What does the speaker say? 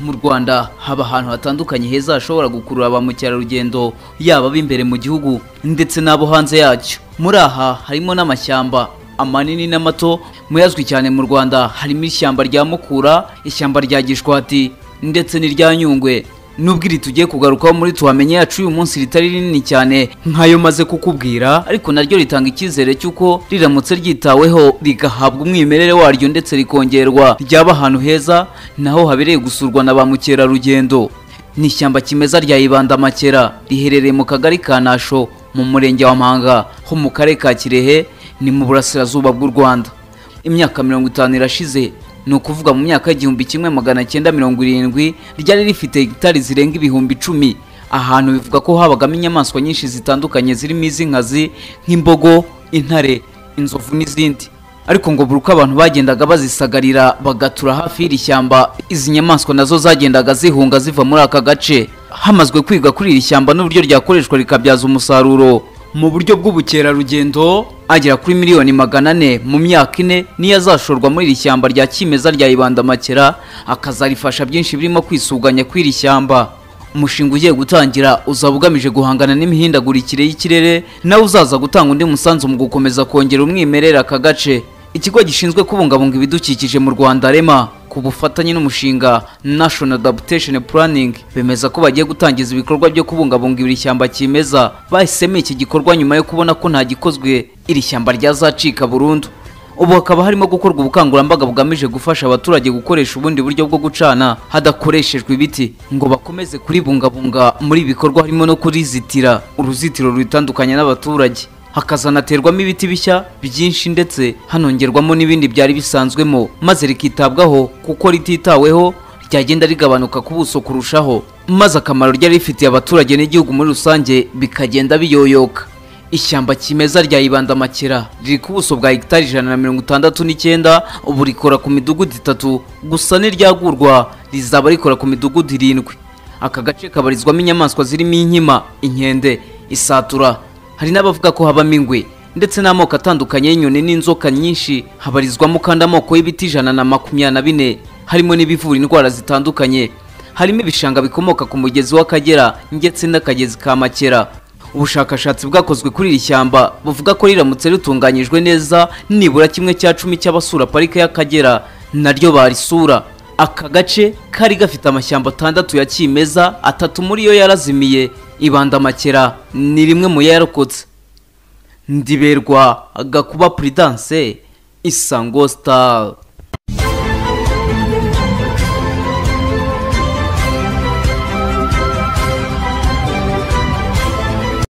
mu Rwanda haba ahantu hatandukanye heza hashobora gukurura ba mukerarugendo yaba b'imbere mu gihugu ndetse n'abo hanze yacyo. Muri aha harimo n'amashyamba amanini n'amato. Muyazwi cyane mu Rwanda harimo ishyamba rya Mukura, ishyamba rya Gishwati ndetse n'irya Nyungwe. Nubwo iri tugiye kugarukaho muri tuhamenye yacu uyu munsi ritari rinini cyane nkayo maze kukubwira, ariko naryo ritanga icyizere cyuko riramutse ryitaweho rigahabwa umwimerere waryo ndetse rikongerwa ryaba ahantu heza naho habereye gusurwa na ba mukerarugendo. Ni ishyamba kimeza rya Ibandamakera riherereye mu kagari ka Nasho mu murenge wa Mpanga ho mu karere ka Kirehe, ni mu burasirazuba bw'u Rwanda. Imyaka 50 irashize, ni ukuvuga mu myaka y'igihumbi 1970 ryari rifite hegitari zirenga ibihumbi 10. Ahantu bivuga ko habagamo inyamaswa nyinshi zitandukanye zirimo iz'inkazi nk'imbogo, intare, inzovu n'izindi. Ariko ngo buruko abantu bagendaga bazisagarira bagatura hafi y'iri shyamba, izi nyamaswa nazo zagendaga zihunga ziva muri aka gace. Hamazwe kwiga kuri iri shyamba n'uburyo ryakoreshwa rikabyaza umusaruro mu buryo bw'ubukerarugendo agera kuri miliyoni 400 mu myaka 4 niyo azashorwa muri iri shyamba rya kimeza rya Ibandamakera, akazarifasha byinshi birimo kwisuganya kw'iri shyamba. Umushinga ugiye gutangira uzaba ugamije guhangana n'imihindagurikire y'ikirere, nawe uzaza gutanga undi musanzu mu gukomeza kongera umwimerere aka gace. Ikigo gishinzwe kubungabunga ibidukikije mu Rwanda REMA ku bufatanye n'umushinga National Adaptation Planning bemeza ko bagiye gutangiza ibikorwa byo kubungabunga iri shyamba kimeza. Bahisemo iki gikorwa nyuma yo kubona ko nta gikozwe iri shyamba ryazacika burundu. Ubu hakaba harimo gukorwa ubukangurambaga bugamije gufasha abaturage gukoresha ubundi buryo bwo gucana hadakoreshejwe ibiti ngo bakomeze kuribungabunga. Muri bikorwa harimo no kurizitira uruzitiro rutandukanye n'abaturage, hakazanaterwamo ibiti bishya byinshi ndetse hanongerwamo n'ibindi byari bisanzwemo, maze rikitabwaho kuko rititaweho ryagenda rigabanuka ku buso kurushaho, maze akamaro ryari rifitiye abaturage n'igihugu muri rusange bikagenda biyoyoka. Ishyamba kimeza rya Ibandamakera riri ku buso bwa hegitari 169, ubu rikora ku midugudu 3 gusa n'iryagurwa rizaba rikora ku midugudu 7. Aka gace kabarizwamo inyamaswa zirimo inkima, inkende, isatura. Hari n'abavuga ko habamo ingwe ndetse n'amoko atandukanye y'inyoni n'inzoka nyinshi. Habarizwamo kandi amoko y'ibiti 124 harimo n'ibivura indwara zitandukanye. Harimo ibishanga bikomoka ku mugezi w'Akagera ndetse n'akagezi ka Makera. Ubushakashatsi bwakozwe kuri iri shyamba buvuga ko riramutse ritunganyijwe neza nibura 1/10 cy'abasura parike y'Akagera naryo barisura. Aka gace kari gafite amashyamba 6 ya kimeza, 3 muri yo yarazimiye. Ibandamakera ni rimwe mu yarokotse. Ndiberwa Gakuba Prudence, Isango Star.